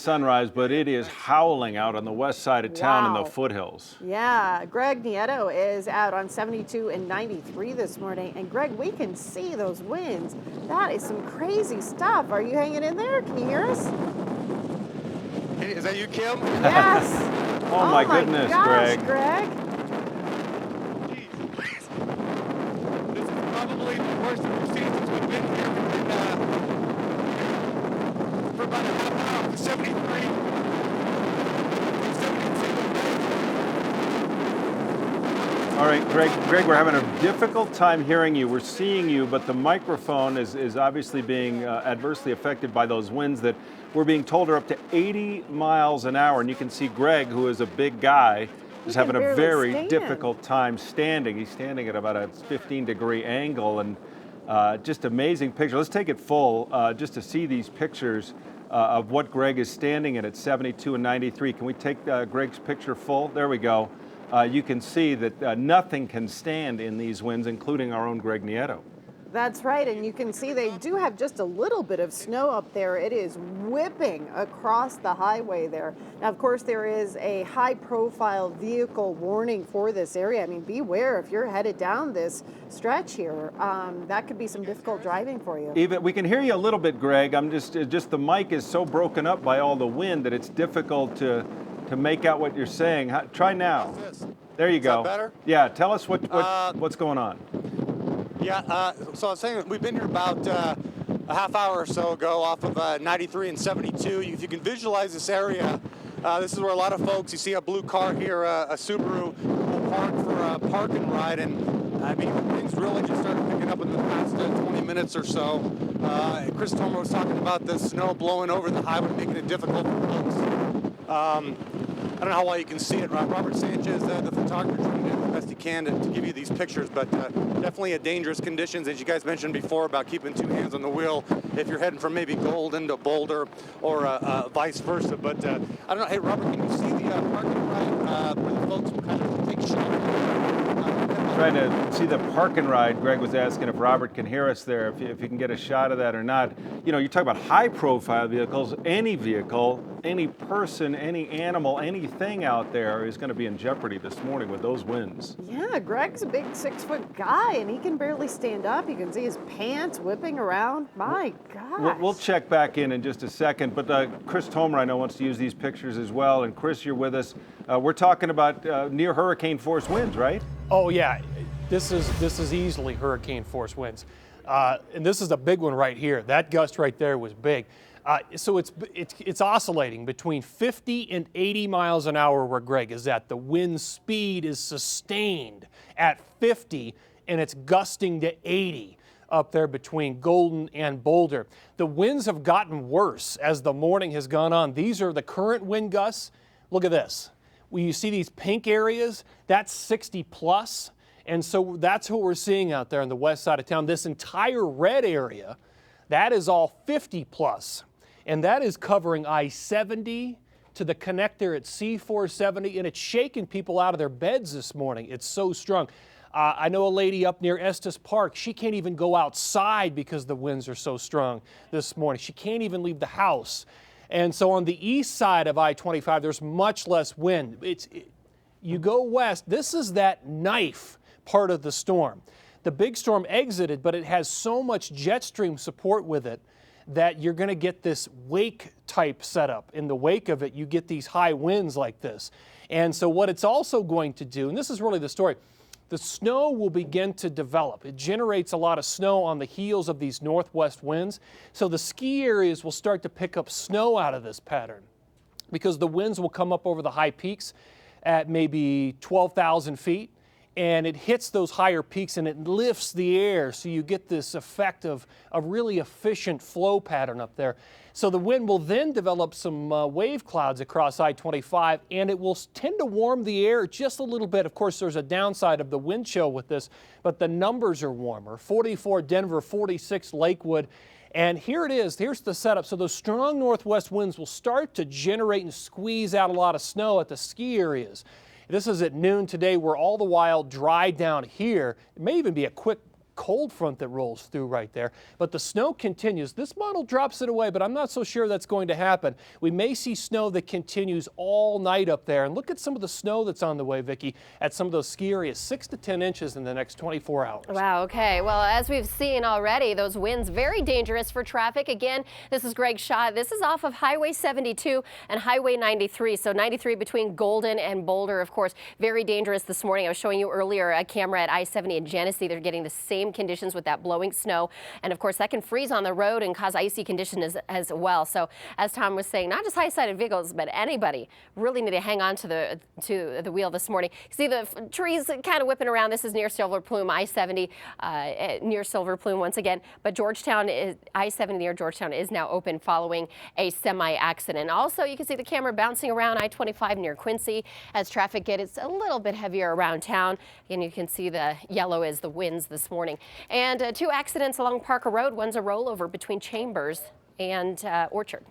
Sunrise, but it is howling out on the west side of town in the foothills. Yeah, Greg Nieto is out on 72 and 93 this morning. And Greg, we can see those winds. That is some crazy stuff. Are you hanging in there? Can you hear us? Hey, is that you, Kim? Yes. Oh my goodness, gosh, Greg. Jeez, please. This is probably the worst we've seen since we've been here for about a half hour. 73. 72. All right, Greg, we're having a difficult time hearing you. We're seeing you, but the microphone is obviously being adversely affected by those winds that we're being told are up to 80 miles an hour. And you can see Greg, who is a big guy, is having a very difficult time standing. He's standing at about a 15-degree angle, and just amazing picture. Let's take it full just to see these pictures of what Greg is standing in at 72 and 93. Can we take Greg's picture full? There we go. You can see that nothing can stand in these winds, including our own Greg Nieto. That's right, and you can see they do have just a little bit of snow up there. It is whipping across the highway there. Now, of course, there is a high-profile vehicle warning for this area. I mean, beware if you're headed down this stretch here. That could be some difficult driving for you. Even we can hear you a little bit, Greg. I'm just the mic is so broken up by all the wind that it's difficult to make out what you're saying. Try now. There you go. Is that better? Yeah, tell us what's going on. Yeah, so I was saying we've been here about a half hour or so ago off of 93 and 72. If you can visualize this area, this is where a lot of folks, you see a blue car here, a Subaru, will park for a park and ride. And I mean, things really just started picking up in the past 20 minutes or so. Chris Tomer was talking about the snow blowing over the highway, making it difficult for folks. I don't know how well you can see it. Robert Sanchez, the photographer, trying to do the best he can to give you these pictures, but definitely a dangerous conditions, as you guys mentioned before, about keeping two hands on the wheel if you're heading from maybe Golden to Boulder or vice versa. But I don't know. Hey, Robert, can you see the parking ride where the folks will kind of take shelter? Trying to see the park and ride. Greg was asking if Robert can hear us there, if you can get a shot of that or not. You know, you talk about high-profile vehicles. Any vehicle, any person, any animal, anything out there is going to be in jeopardy this morning with those winds. Yeah, Greg's a big 6-foot guy, and he can barely stand up. You can see his pants whipping around. My gosh. We'll check back in just a second, but Chris Tomer, I know, wants to use these pictures as well. And Chris, you're with us. We're talking about near hurricane force winds, right? Oh yeah, this is easily hurricane force winds, and this is a big one right here. That gust right there was big. So it's oscillating between 50 and 80 miles an hour where Greg is at. The wind speed is sustained at 50, and it's gusting to 80 up there between Golden and Boulder. The winds have gotten worse as the morning has gone on. These are the current wind gusts. Look at this. When you see these pink areas, that's 60 plus. And so that's what we're seeing out there on the west side of town. This entire red area, that is all 50 plus. And that is covering I-70 to the connector at C-470. And it's shaking people out of their beds this morning. It's so strong. I know a lady up near Estes Park. She can't even go outside because the winds are so strong this morning. She can't even leave the house. And so on the east side of I-25, there's much less wind. You go west, this is that knife part of the storm. The big storm exited, but it has so much jet stream support with it that you're going to get this wake type setup. In the wake of it, you get these high winds like this. And so what it's also going to do, and this is really the story, the snow will begin to develop. It generates a lot of snow on the heels of these northwest winds. So the ski areas will start to pick up snow out of this pattern because the winds will come up over the high peaks at maybe 12,000 feet. And it hits those higher peaks and it lifts the air, so you get this effect of a really efficient flow pattern up there. So the wind will then develop some wave clouds across I-25, and it will tend to warm the air just a little bit. Of course, there's a downside of the wind chill with this, but the numbers are warmer. 44 Denver, 46 Lakewood. And here it is. Here's the setup. So those strong northwest winds will start to generate and squeeze out a lot of snow at the ski areas. This is at noon today. We're all the while dry down here. It may even be a quick cold front that rolls through right there. But the snow continues. This model drops it away, but I'm not so sure that's going to happen. We may see snow that continues all night up there. And look at some of the snow that's on the way, Vicki, at some of those ski areas, 6 to 10 inches in the next 24 hours. Wow, okay. Well, as we've seen already, those winds very dangerous for traffic. Again, this is Greg Shaw. This is off of Highway 72 and Highway 93. So 93 between Golden and Boulder, of course, very dangerous this morning. I was showing you earlier a camera at I-70 in Genesee. They're getting the same conditions with that blowing snow. And of course, that can freeze on the road and cause icy conditions as well. So as Tom was saying, not just high-sided vehicles, but anybody really need to hang on to the wheel this morning. You see the trees kind of whipping around. This is near Silver Plume, I-70 near Silver Plume once again. But I-70 near Georgetown is now open following a semi-accident. Also, you can see the camera bouncing around I-25 near Quincy as traffic gets a little bit heavier around town. And you can see the yellow is the winds this morning. And 2 accidents along Parker Road. One's a rollover between Chambers and Orchard.